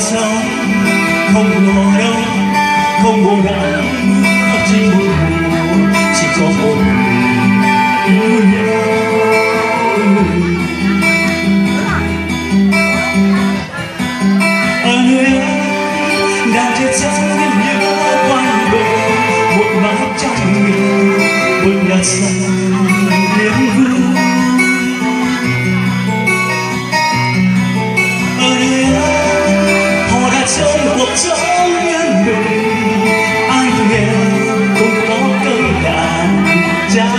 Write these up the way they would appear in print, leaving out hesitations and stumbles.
sống không ngờ đâu, không buồn đau, chỉ buồn, chỉ có một yêu nhau. Ở nơi ấy đang chết trong đêm nhớ quanh bờ, một mái trăng nghiêng, một nhạc xanh liếng vương. Ở nơi ấy họ đã trong cuộc sống yên bình, ai nghe cũng có cây đàn cha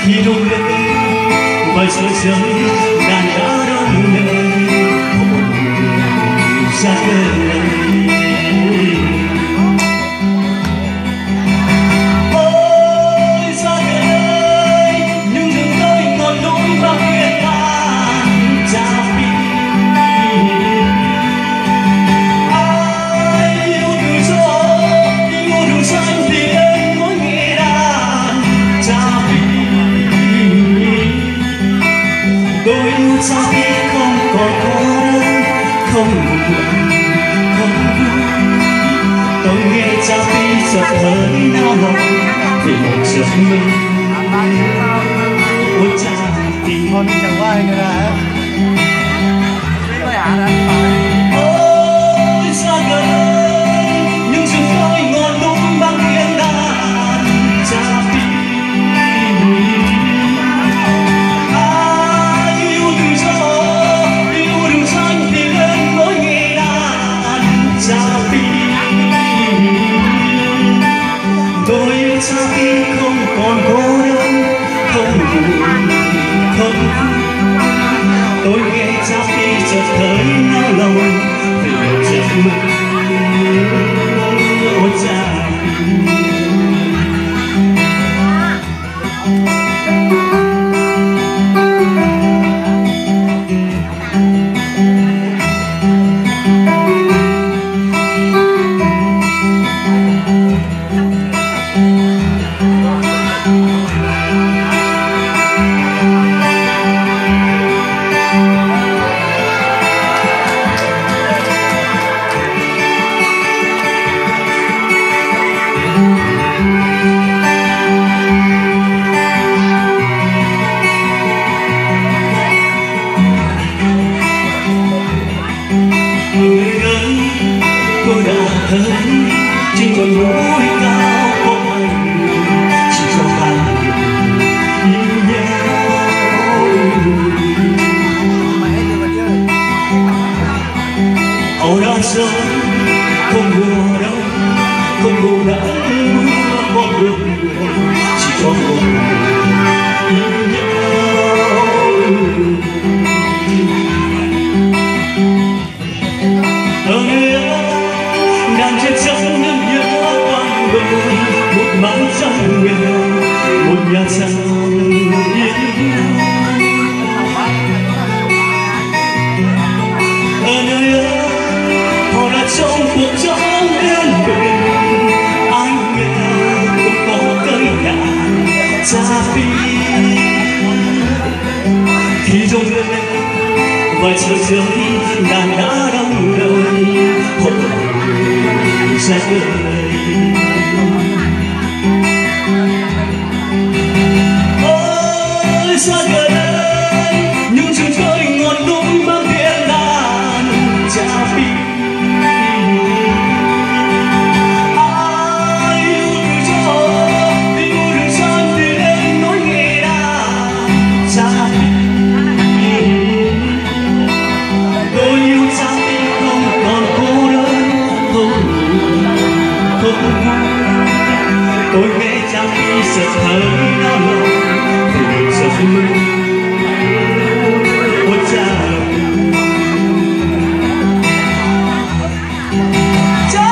khi đôi lên vài sợi dây đàn đã đông lên ra đời. Ôi ra đời những rừng cây ngọn núi bao yên an cha phi. Ai yêu từ gió yêu rừng xanh thì em mỗi nghe đàn cha phi. Tôi yêu cha phi không còn cô đơn, không buồn, không vui. Tôi nghe cha phi chợt thấy nao lòng vì một giấc mơ. Ôi cha phi con chẳng qua người là ôi xa gần những rừng cây ngọn núi vang tiếng đàn cha phi. Ai yêu từ gió yêu rừng xanh thì em mỗi nghe đàn cha phi. Tôi yêu cha phi không còn cô đơn, không buồn, không vui. Tôi nghe cha phi chợt thấy nao lòng vì một giấc mơ. Ôi cha phi tôi đã thấy trên con núi cao có hai người, chỉ cho hai người yêu nhau. Họ đã sống không mùa đông, không mùa nắng mưa có được người, chỉ cho một người yêu nhau. Ở nơi ấy đang chết trong đêm nhớ quanh bờ, một mái trăng nghiêng, một nhà trăng yên nhau. Ở nơi ấy họ đã trong cuộc sống yên bình, ai nghe cũng có cây đàn cha phi. Khi rung lên vài sợi dây đàn đã đông đời hồn ra đời. Ôi xa gần những rừng cây ngọn núi mang tiếng đàn cha phi. Ai yêu từ gió yêu rừng xanh thì em nói nghe đàn cha phi. Tôi yêu cha phi không còn cô đơn, không buồn, không vui. Tôi nghe cha phi chợt thấy nao lòng vì một giấc mơ. Ôi cha cha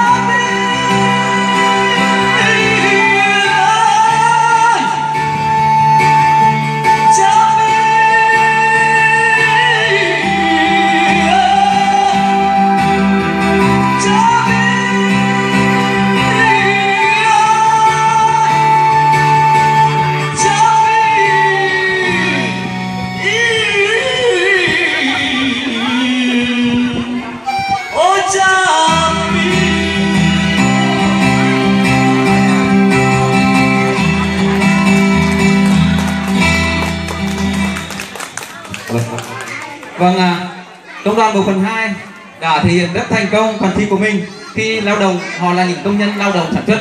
Vâng, công đoàn bộ phận 2 đã thể hiện rất thành công phần thi của mình khi lao động, họ là những công nhân lao động sản xuất.